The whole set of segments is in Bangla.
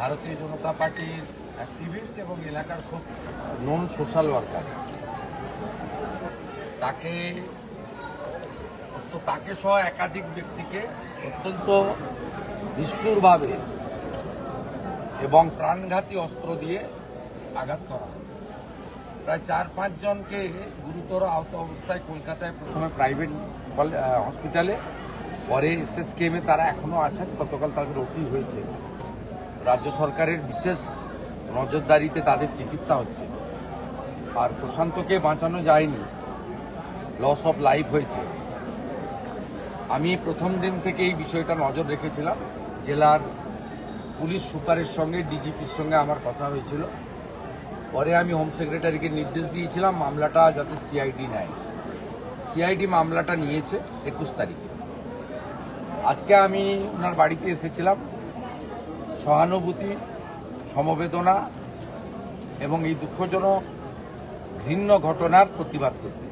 ভারতীয় জনতা পার্টির অ্যাক্টিভিস্ট এবং এলাকার খুব নন সোশ্যাল ওয়ার্কার। তাকে সহ একাধিক ব্যক্তিকে অত্যন্ত নিষ্ঠুরভাবে এবং প্রাণঘাতী অস্ত্র দিয়ে আঘাত করা হয়। প্রায় 4-5 জনকে গুরুতর আহত অবস্থায় কলকাতায় প্রথমে প্রাইভেট হসপিটালে, পরে SSKM এ তারা এখনও আছেন। গতকাল তাদের ওটি হয়েছে। রাজ্য সরকারের বিশেষ নজরদারিতে তাদের চিকিৎসা হচ্ছে। আর প্রশান্তকে বাঁচানো যায়নি, লস অফ লাইফ হয়েছে। আমি প্রথম দিন থেকে এই বিষয়টা নজর রেখেছিলাম। জেলার পুলিশ সুপারের সঙ্গে, ডিজিপির সঙ্গে আমার কথা হয়েছিল। পরে আমি হোম সেক্রেটারিকে নির্দেশ দিয়েছিলাম মামলাটা যাতে সিআইডি নেয়। সিআইডি মামলাটা নিয়েছে 21 তারিখে। আজকে আমি ওনার বাড়িতে এসেছিলাম সহানুভূতি, সমবেদনা এবং এই দুঃখজনক ঘৃণ্য ঘটনার প্রতিবাদ করতে।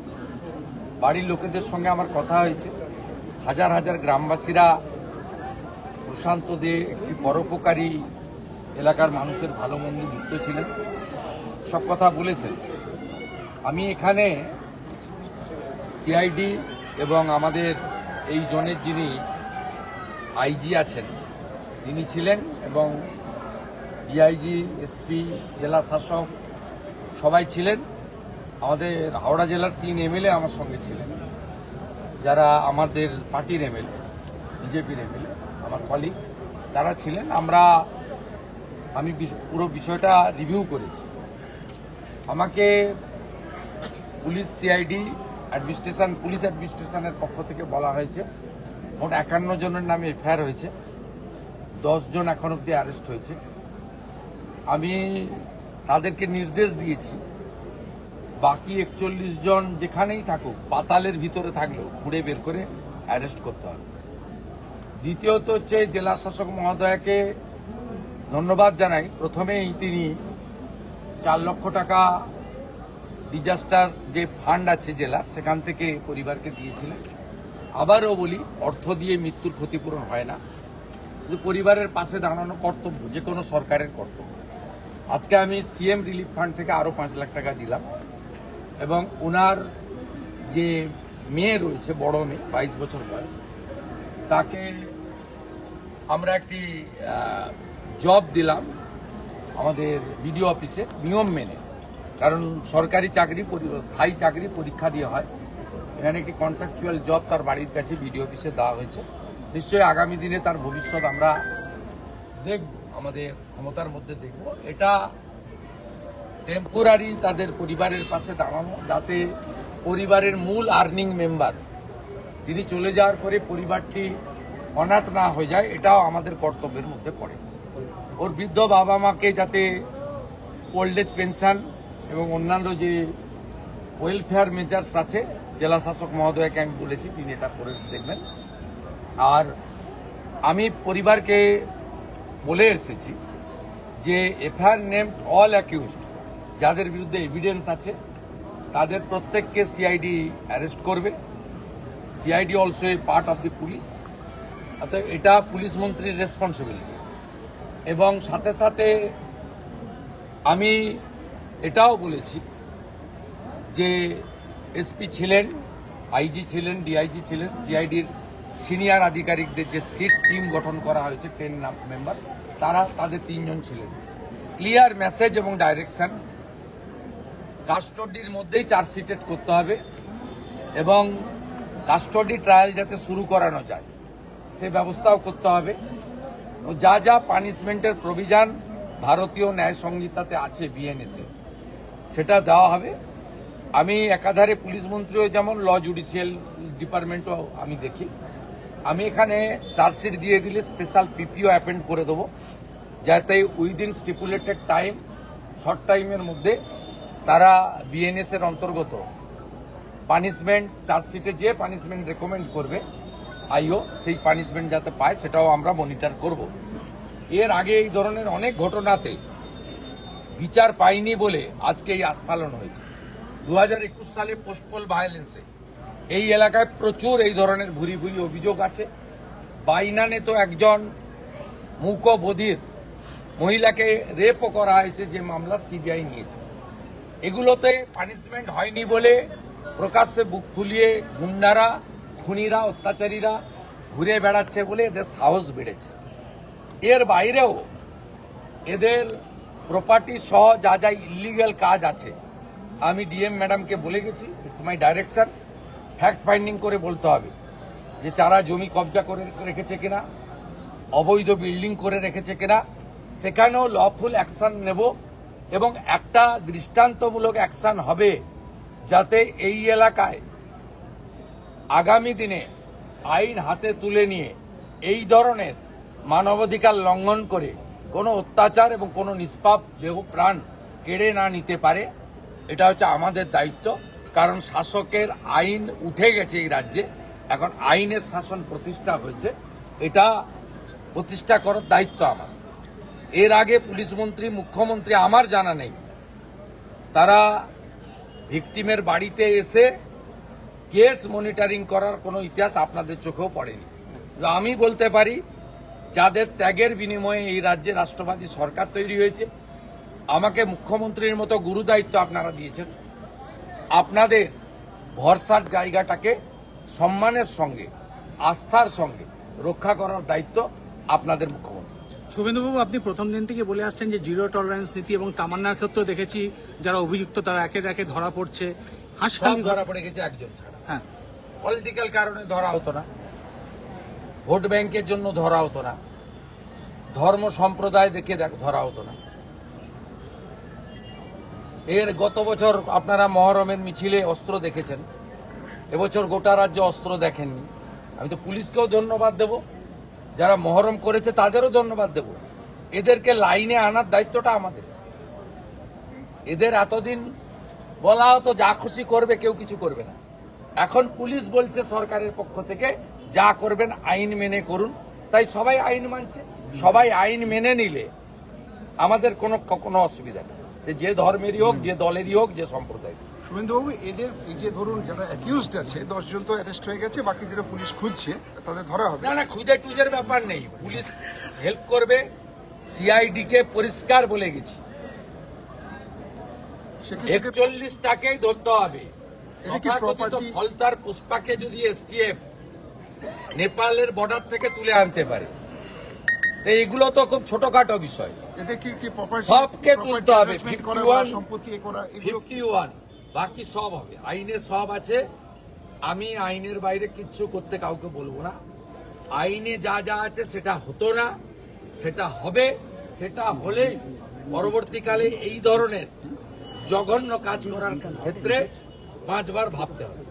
বাড়ির লোকেদের সঙ্গে আমার কথা হয়েছে। হাজার হাজার গ্রামবাসীরা প্রশান্ত দে একটি পরোপকারী, এলাকার মানুষের ভালো মন্দ যুক্ত ছিলেন, সব কথা বলেছেন। আমি এখানে সিআইডি এবং আমাদের এই জোনের যিনি আইজি আছেন তিনি ছিলেন, এবং ডিআইজি, এসপি, জেলা শাসক সবাই ছিলেন। আমাদের হাওড়া জেলার 3 MLA আমার সঙ্গে ছিলেন, যারা আমাদের পার্টির MLA, বিজেপির MLA, আমার কলিগ, তারা ছিলেন। আমি পুরো বিষয়টা রিভিউ করেছি। আমাকে পুলিশ সিআইডি অ্যাডমিনিস্ট্রেশন, পুলিশ অ্যাডমিনিস্ট্রেশনের পক্ষ থেকে বলা হয়েছে মোট 51 জনের নামে এফআইআর হয়েছে, 10 জন এখন অব্দি অ্যারেস্ট হয়েছে। আমি তাদেরকে নির্দেশ দিয়েছি বাকি 41 জন যেখানেই থাকুক, পাতালের ভিতরে থাকলেও খুঁড়ে বের করে অ্যারেস্ট করতে হবে। দ্বিতীয়ত হচ্ছে জেলা শাসক মহোদয়কে ধন্যবাদ জানাই। প্রথমেই তিনি 4 লক্ষ টাকা ডিজাস্টার যে ফান্ড আছে জেলার, সেখান থেকে পরিবারকে দিয়েছিলেন। আবারও বলি, অর্থ দিয়ে মৃত্যুর ক্ষতিপূরণ হয় না। পরিবারের পাশে দাঁড়ানো কর্তব্য, যে কোনো সরকারের কর্তব্য। আজকে আমি সিএম রিলিফ ফান্ড থেকে আরও 5 লাখ টাকা দিলাম, এবং ওনার যে মেয়ে রয়েছে, বড় মেয়ে 22 বছর বয়স, তাকে আমরা একটি জব দিলাম আমাদের বিডিও অফিসে নিয়ম মেনে। কারণ সরকারি চাকরি, স্থায়ী চাকরি পরীক্ষা দিয়ে হয়। এখানে একটি কন্ট্রাকচুয়াল জব তার বাড়ির কাছে বিডিও অফিসে দেওয়া হয়েছে। নিশ্চয়ই আগামী দিনে তার ভবিষ্যৎ আমরা দেখব, আমাদের ক্ষমতার মধ্যে দেখব। এটা টেম্পোরারি তাদের পরিবারের পাশে দাঁড়ানো, যাতে পরিবারের মূল আর্নিং মেম্বার তিনি চলে যাওয়ার পরে পরিবারটি অনাথ না হয়ে যায়, এটাও আমাদের কর্তব্যের মধ্যে পড়ে। ওর বৃদ্ধ বাবা মাকে যাতে ওল্ড এজ পেনশন এবং অন্যান্য যে ওয়েলফেয়ার মেজার্স আছে, জেলা শাসক মহোদয়কে আমি বলেছি, তিনি এটা করে দেখবেন। আর আমি পরিবারকে বলে এসেছি যে এফআইআর নেমড অল অ্যাকিউজড, যাদের বিরুদ্ধে এভিডেন্স আছে তাদের প্রত্যেককে সিআইডি অ্যারেস্ট করবে। CID also a part of the police, অর্থাৎ এটা পুলিশ মন্ত্রীর রেসপন্সিবিলিটি। এবং সাথে সাথে আমি এটাও বলেছি যে এসপি ছিলেন, আইজি ছিলেন, ডিআইজি ছিলেন, সিআইডির সিনিয়র আধিকারিকদের যে সিট টিম গঠন করা হয়েছে 10 মেম্বার, তাদের 3 জন ছিলেন। ক্লিয়ার মেসেজ এবং ডাইরেকশন, কাস্টডির মধ্যেই চার্জশিটেড করতে হবে, এবং কাস্টডি ট্রায়াল যাতে শুরু করানো যায় সে ব্যবস্থাও করতে হবে। যা যা পানিশমেন্টের প্রভিশন ভারতীয় ন্যায় সংহিতাতে আছে বিএনএসে, সেটা দেওয়া হবে। আমি একাধারে পুলিশ মন্ত্রীও যেমন, ল জুডিশিয়াল ডিপার্টমেন্টও আমি দেখি। আমি এখানে চার্জশিট দিয়ে দিলে স্পেশাল পিপিও অ্যাপেন্ড করে দেবো, যাতে উইদিন স্টিপুলেটেড টাইম, শর্ট টাইমের মধ্যে তারা বিএনএস এর অন্তর্গত পানিশমেন্ট, চার্জশিটে যে পানিশমেন্ট রেকমেন্ড করবে আইও, সেই পানিশমেন্ট যাতে পায় সেটাও আমরা মনিটর করব। এর আগে এই ধরনের অনেক ঘটনাতে বিচার পাইনি বলে আজকে এই আস্ফালন হয়েছে। 2021 সালে পোস্টপোল ভায়োলেন্সে এই এলাকায় প্রচুর এই ধরনের ভুরি ভুরি অভিযোগ আছে। বাইনানে তো একজন মূক বধির মহিলাকে রেপও করা হয়েছে, যে মামলা সিবিআই নিয়েছে। এগুলোতে পানিশমেন্ট হয়নি বলে প্রকাশ্যে বুক ফুলিয়ে গুন্ডারা, খুনিরা, অত্যাচারীরা ঘুরে বেড়াচ্ছে বলে এদের সাহস বেড়েছে। এর বাইরেও এদের প্রপার্টি সহ যা যা ইলিগ্যাল কাজ আছে, আমি ডিএম ম্যাডামকে বলে গেছি, it's my direction, fact finding করে বলতে হবে যে যারা জমি কবজা করে রেখেছে কিনা, অবৈধ বিল্ডিং করে রেখেছে কিনা, সেখানেও লফুল অ্যাকশন নেব এবং একটা দৃষ্টান্তমূলক অ্যাকশন হবে, যাতে এই এলাকায় আগামী দিনে আইন হাতে তুলে নিয়ে এই ধরনের মানবাধিকার লঙ্ঘন করে কোনো অত্যাচার এবং কোনো নিষ্পাপ দেহ প্রাণ কেড়ে না নিতে পারে। এটা হচ্ছে আমাদের দায়িত্ব, কারণ শাসকের আইন উঠে গেছে এই রাজ্যে, এখন আইনের শাসন প্রতিষ্ঠা হয়েছে, এটা প্রতিষ্ঠা করার দায়িত্ব আমার। এর আগে পুলিশ মন্ত্রী, মুখ্যমন্ত্রী, আমার জানা নেই তারা ভিকটিমের বাড়িতে এসে কেস মনিটরিং করার কোনো ইতিহাস আপনাদের চোখেও পড়েনি। আমি বলতে পারি, যাদের ত্যাগের বিনিময়ে এই রাজ্যে রাষ্ট্রবাদী সরকার তৈরি হয়েছে, আমাকে মুখ্যমন্ত্রীর মতো গুরু দায়িত্ব আপনারা দিয়েছেন, আপনাদের ভরসার জায়গাটাকে সম্মানের সঙ্গে, আস্থার সঙ্গে রক্ষা করার দায়িত্ব আপনাদের মুখ্যমন্ত্রী। শুভেন্দুবাবু, আপনি প্রথম দিন থেকে বলে আসছেন যে জিরো টলারেন্স নীতি, এবং তামান্নার ক্ষেত্রেও দেখেছি যারা অভিযুক্ত তারা একের একে ধরা পড়ছে। সব ধরা পড়ে গেছে একজন ছাড়া। হ্যাঁ, পলিটিক্যাল কারণে ধরা হতো না, ভোট ব্যাংকের জন্য ধরা হতো না, ধর্ম সম্প্রদায় দেখে ধরা হতো না। এর গত বছর আপনারা মহরমের মিছিলে অস্ত্র দেখেছেন, এবছর গোটা রাজ্য অস্ত্র দেখেননি। আমি তো পুলিশকেও ধন্যবাদ দেব, যারা মহরম করেছে তাদেরও ধন্যবাদ দেব। এদেরকে লাইনে আনার দায়িত্বটা আমাদের। এদের এতদিন বলা হতো যা খুশি করবে, কেউ কিছু করবে না। এখন পুলিশ বলছে সরকারের পক্ষ থেকে যা করবেন আইন মেনে করুন, তাই সবাই আইন মানছে। সবাই আইন মেনে নিলে আমাদের কোনো অসুবিধা নেই, সে যে ধর্মেরই হোক, যে দলেরই হোক, যে সম্প্রদায়। শুভেন্দুবাবু, এদের এই যে ধরুন যারা অ্যাকিউজড আছে 10 জন তো অ্যারেস্ট হয়ে গেছে, বাকিদের পুলিশ খুঁজছে, তাদের ধরা হবে? না, খুঁজে টুজের ব্যাপার নেই, পুলিশ হেল্প করবে। সিআইডি কে পরিষ্কার বলে গেছি, 41টাকেই ধরতে হবে। ফলতার পুষ্পাকে যদি এসটিএফ নেপালের বর্ডার থেকে তুলে আনতে পারে, এগুলো তো খুব ছোটখাটো বিষয়, সবকে তুলতে হবে। 51 বাকি সব হবে, আইনে সব আছে। আমি আইনের বাইরে কিচ্ছু করতে কাউকে বলবো না। আইনে যা যা আছে সেটা হতো না, সেটা হবে। সেটা হলেই পরবর্তীকালে এই ধরনের জঘন্য কাজ করার ক্ষেত্রে 5 বার ভাবতে হবে।